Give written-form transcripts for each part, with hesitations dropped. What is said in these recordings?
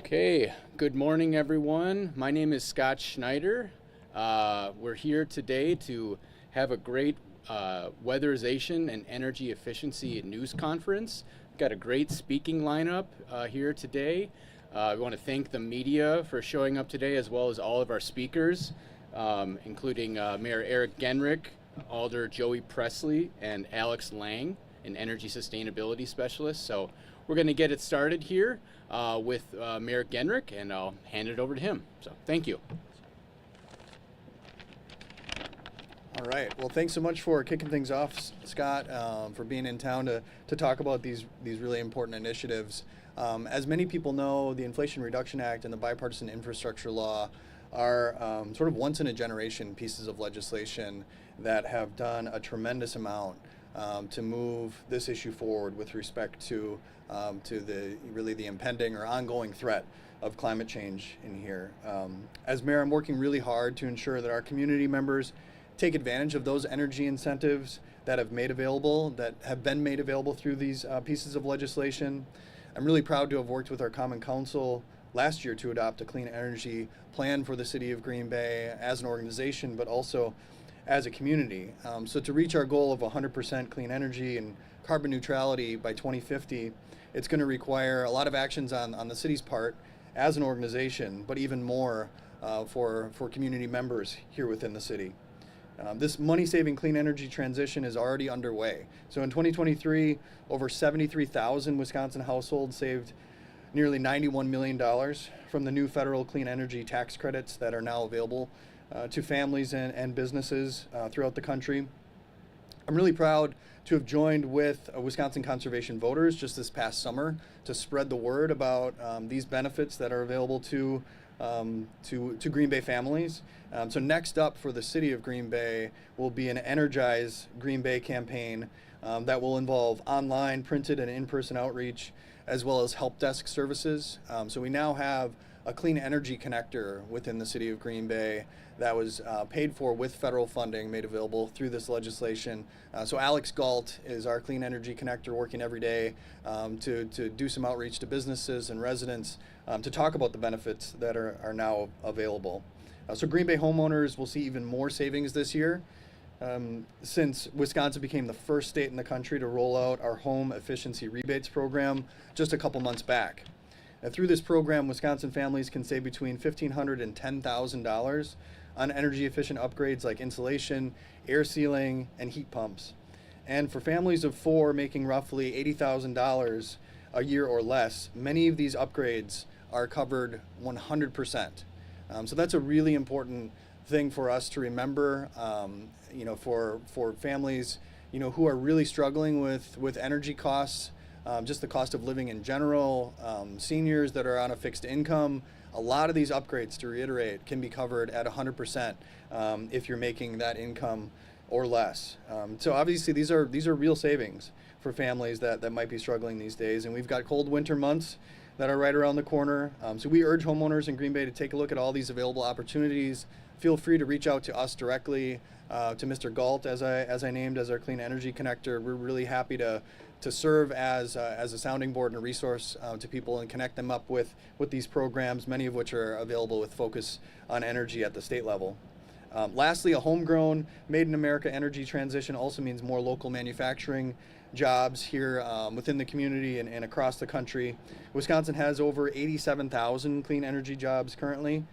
Okay, good morning everyone. My name is Scott Schneider. We're here today to have a great weatherization and energy efficiency news conference. We've got a great speaking lineup here today. We want to thank the media for showing up today, as well as all of our speakers, including Mayor Eric Genrich, Alder Joey Presley, and Alex Lang, an energy sustainability specialist. So we're going to get it started here with Mayor Genrich, and I'll hand it over to him. So thank you. All right. Well, thanks so much for kicking things off, Scott, for being in town to talk about these really important initiatives. As many people know, the Inflation Reduction Act and the Bipartisan Infrastructure Law are sort of once-in-a-generation pieces of legislation that have done a tremendous amount to move this issue forward with respect to the impending or ongoing threat of climate change in here. As mayor, I'm working really hard to ensure that our community members take advantage of those energy incentives that have been made available through these pieces of legislation. I'm really proud to have worked with our Common Council last year to adopt a clean energy plan for the city of Green Bay as an organization, but also as a community. So to reach our goal of 100% clean energy and carbon neutrality by 2050, it's going to require a lot of actions on the city's part as an organization, but even more for community members here within the city. This money-saving clean energy transition is already underway. So in 2023, over 73,000 Wisconsin households saved nearly $91 million from the new federal clean energy tax credits that are now available to families and businesses throughout the country. I'm really proud to have joined with Wisconsin conservation voters just this past summer to spread the word about these benefits that are available to Green Bay families. So next up for the city of Green Bay will be an Energize Green Bay campaign that will involve online, printed, and in-person outreach, as well as help desk services. So we now have a clean energy connector within the city of Green Bay that was paid for with federal funding made available through this legislation. So Alex Galt is our clean energy connector, working every day to do some outreach to businesses and residents to talk about the benefits that are now available. So Green Bay homeowners will see even more savings this year, since Wisconsin became the first state in the country to roll out our home efficiency rebates program just a couple months back. And through this program, Wisconsin families can save between $1,500 and $10,000 on energy efficient upgrades like insulation, air sealing, and heat pumps. And for families of four making roughly $80,000 a year or less, many of these upgrades are covered 100%. So that's a really important thing for us to remember, for families, who are really struggling with energy costs, just the cost of living in general, seniors that are on a fixed income. A lot of these upgrades, to reiterate, can be covered at 100% if you're making that income or less. So obviously these are real savings for families that might be struggling these days. And we've got cold winter months that are right around the corner. So we urge homeowners in Green Bay to take a look at all these available opportunities. Feel free to reach out to us directly, to Mr. Galt, as I named as our clean energy connector. We're really happy to serve as a sounding board and a resource to people and connect them up with these programs, many of which are available with focus on energy at the state level. Lastly, a homegrown, made in America energy transition also means more local manufacturing jobs here within the community and across the country. Wisconsin has over 87,000 clean energy jobs currently,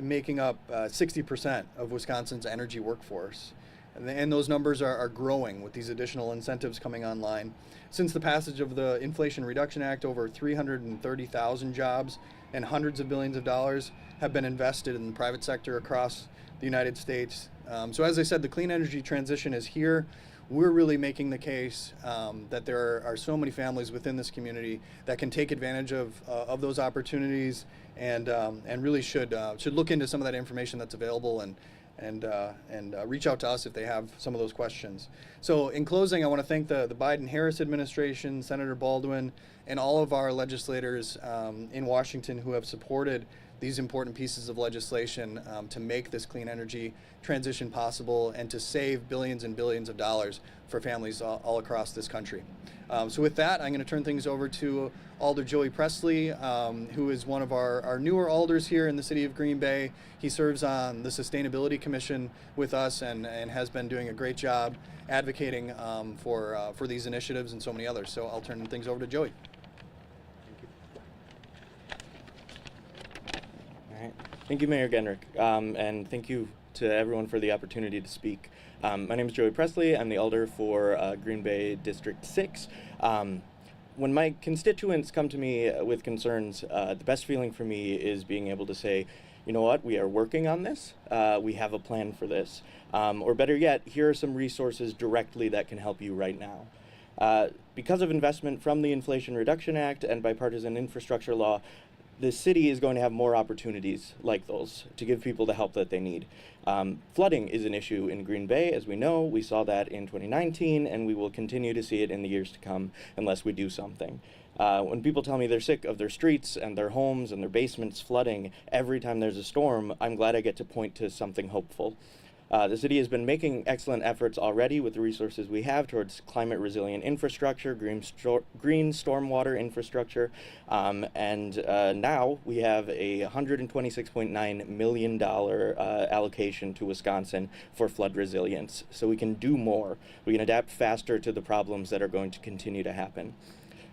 making up 60% of Wisconsin's energy workforce. And those numbers are growing with these additional incentives coming online. Since the passage of the Inflation Reduction Act, over 330,000 jobs and hundreds of billions of dollars have been invested in the private sector across the United States. So as I said, the clean energy transition is here. We're really making the case that there are so many families within this community that can take advantage of those opportunities and really should look into some of that information that's available and reach out to us if they have some of those questions. So in closing, I want to thank the Biden-Harris administration, Senator Baldwin, and all of our legislators in Washington who have supported these important pieces of legislation to make this clean energy transition possible and to save billions and billions of dollars for families all across this country. So with that, I'm going to turn things over to Alder Joey Presley, who is one of our newer alders here in the city of Green Bay. He serves on the Sustainability Commission with us and has been doing a great job advocating for these initiatives and so many others. So I'll turn things over to Joey. All right. Thank you, Mayor Genrich, and thank you to everyone for the opportunity to speak. My name is Joey Presley. I'm the alder for Green Bay District 6. When my constituents come to me with concerns, the best feeling for me is being able to say, you know what, we are working on this, we have a plan for this. Or better yet, here are some resources directly that can help you right now. Because of investment from the Inflation Reduction Act and bipartisan infrastructure law, the city is going to have more opportunities like those to give people the help that they need. Flooding is an issue in Green Bay, as we know. We saw that in 2019, and we will continue to see it in the years to come unless we do something. When people tell me they're sick of their streets and their homes and their basements flooding every time there's a storm, I'm glad I get to point to something hopeful. The city has been making excellent efforts already with the resources we have towards climate resilient infrastructure, green stormwater infrastructure, and now we have a $126.9 million allocation to Wisconsin for flood resilience. So we can do more. We can adapt faster to the problems that are going to continue to happen.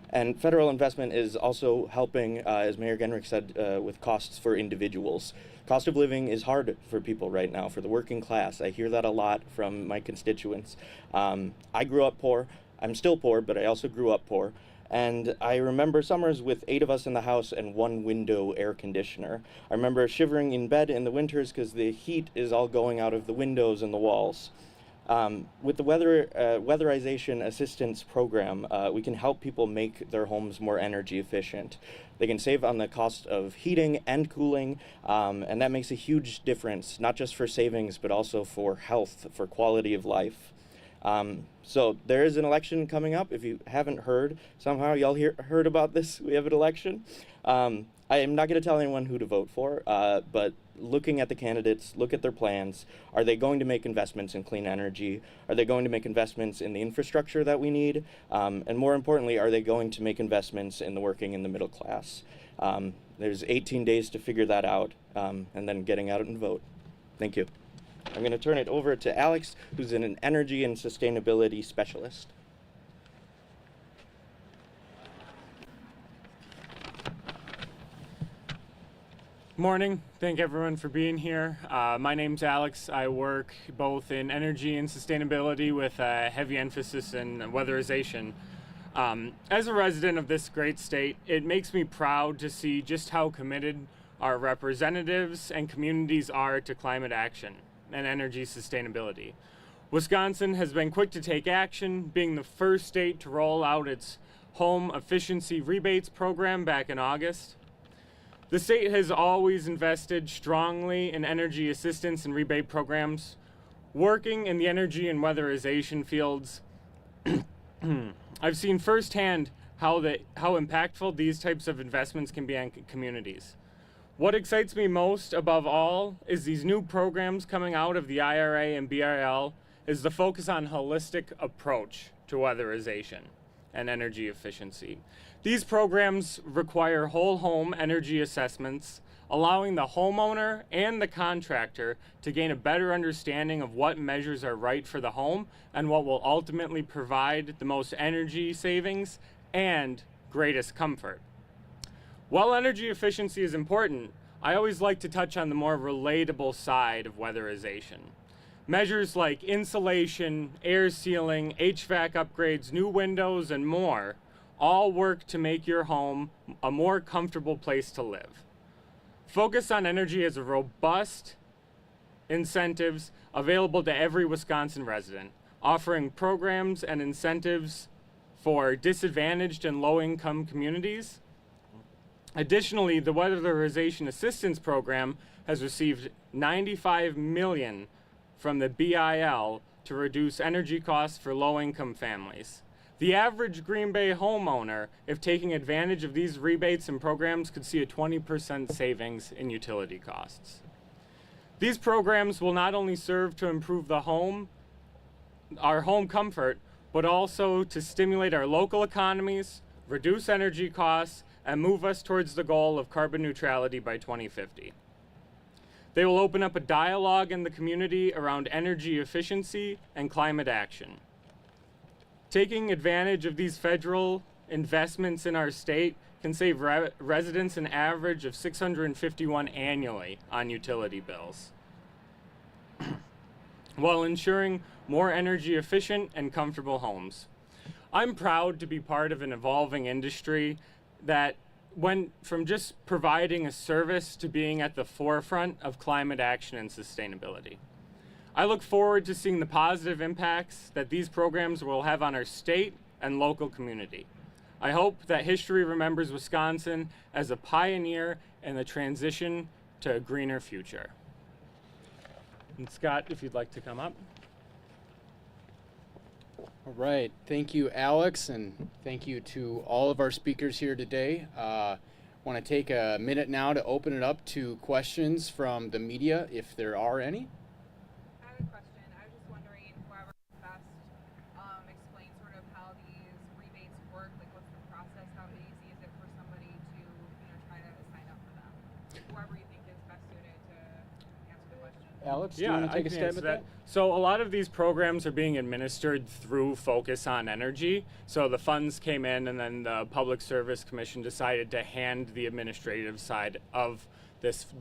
And federal investment is also helping, as Mayor Genrich said, with costs for individuals. Cost of living is hard for people right now, for the working class. I hear that a lot from my constituents. I grew up poor. I'm still poor, but I also grew up poor. And I remember summers with 8 of us in the house and 1 window air conditioner. I remember shivering in bed in the winters because the heat is all going out of the windows and the walls. With the weatherization assistance program, we can help people make their homes more energy efficient. They can save on the cost of heating and cooling, and that makes a huge difference, not just for savings, but also for health, for quality of life. So there is an election coming up. If you haven't heard, somehow y'all heard about this, we have an election. I am not going to tell anyone who to vote for, but looking at the candidates, look at their plans. Are they going to make investments in clean energy? Are they going to make investments in the infrastructure that we need? And more importantly, are they going to make investments in the working and the middle class? There's 18 days to figure that out, and then getting out and vote. Thank you. I'm going to turn it over to Alex, who's an energy and sustainability specialist. Morning. Thank everyone for being here. My name's Alex. I work both in energy and sustainability with a heavy emphasis in weatherization. As a resident of this great state, it makes me proud to see just how committed our representatives and communities are to climate action and energy sustainability. Wisconsin has been quick to take action, being the first state to roll out its home efficiency rebates program back in August. The state has always invested strongly in energy assistance and rebate programs. Working in the energy and weatherization fields, I've seen firsthand how impactful these types of investments can be on communities. What excites me most above all is these new programs coming out of the IRA and BRL is the focus on holistic approach to weatherization and energy efficiency. These programs require whole home energy assessments, allowing the homeowner and the contractor to gain a better understanding of what measures are right for the home and what will ultimately provide the most energy savings and greatest comfort. While energy efficiency is important, I always like to touch on the more relatable side of weatherization. Measures like insulation, air sealing, HVAC upgrades, new windows, and more all work to make your home a more comfortable place to live. Focus on Energy has a robust incentives available to every Wisconsin resident, offering programs and incentives for disadvantaged and low-income communities. Additionally, the Weatherization Assistance Program has received $95 million from the BIL to reduce energy costs for low-income families. The average Green Bay homeowner, if taking advantage of these rebates and programs, could see a 20% savings in utility costs. These programs will not only serve to improve our home comfort, but also to stimulate our local economies, reduce energy costs, and move us towards the goal of carbon neutrality by 2050. They will open up a dialogue in the community around energy efficiency and climate action. Taking advantage of these federal investments in our state can save residents an average of $651 annually on utility bills, while ensuring more energy efficient and comfortable homes. I'm proud to be part of an evolving industry that went from just providing a service to being at the forefront of climate action and sustainability. I look forward to seeing the positive impacts that these programs will have on our state and local community. I hope that history remembers Wisconsin as a pioneer in the transition to a greener future. And Scott, if you'd like to come up. All right, thank you, Alex, and thank you to all of our speakers here today. Want to take a minute now to open it up to questions from the media, if there are any. I have a question. I was just wondering, whoever best explain sort of how these rebates work. Like, what's the process? How easy is it for somebody to, try to sign up for them? Whoever you think is best suited to answer the question. Alex, do you want to take a stab at that? So a lot of these programs are being administered through Focus on Energy. So the funds came in, and then the Public Service Commission decided to hand the administrative side of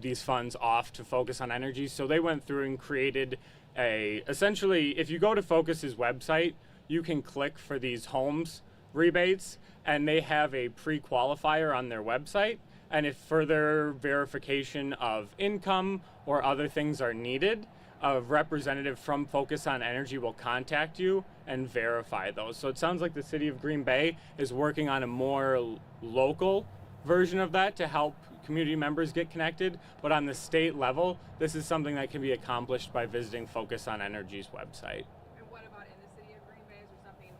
these funds off to Focus on Energy. So they went through and created essentially, if you go to Focus's website, you can click for these homes rebates, and they have a pre-qualifier on their website. And if further verification of income or other things are needed, a representative from Focus on Energy will contact you and verify those. So it sounds like the city of Green Bay is working on a more local version of that to help community members get connected. But on the state level, this is something that can be accomplished by visiting Focus on Energy's website. And what about in the city of Green Bay? Is there something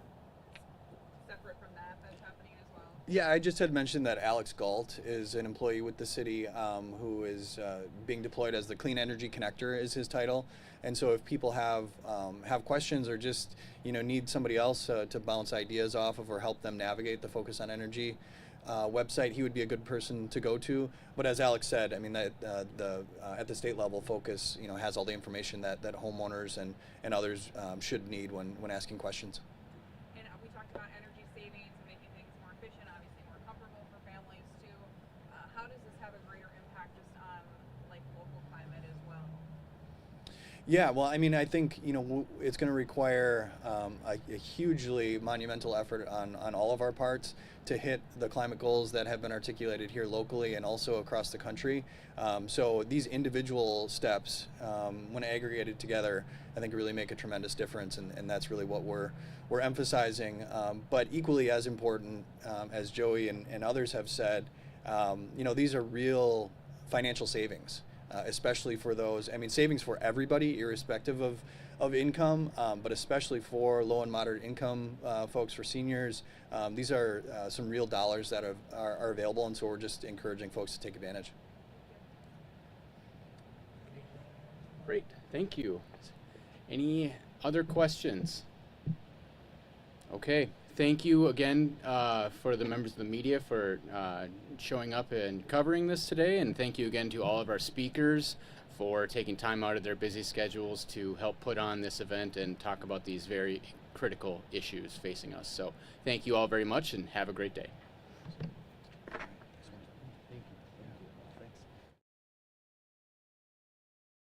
separate from that that's happening as well? Yeah, I just had mentioned that Alex Galt is an employee with the city who is being deployed as the Clean Energy Connector is his title. And so if people have questions or just need somebody else to bounce ideas off of or help them navigate the Focus on Energy website, he would be a good person to go to. But as Alex said, I mean that at the state level, Focus has all the information that homeowners and others should need when asking questions. And we talked about energy savings and making things more efficient, obviously more comfortable for families too. How does this have a greater impact just on local climate as well? Yeah, well, I mean, I think it's going to require a hugely monumental effort on all of our parts to hit the climate goals that have been articulated here locally and also across the country. So these individual steps, when aggregated together, I think really make a tremendous difference, and that's really what we're emphasizing. But equally as important, as Joey and others have said, these are real financial savings. Especially for those, savings for everybody, irrespective of income, but especially for low and moderate income folks, for seniors. These are some real dollars that are available, and so we're just encouraging folks to take advantage. Great, thank you. Any other questions? Okay. Thank you again for the members of the media for showing up and covering this today, and thank you again to all of our speakers for taking time out of their busy schedules to help put on this event and talk about these very critical issues facing us. So thank you all very much, and have a great day.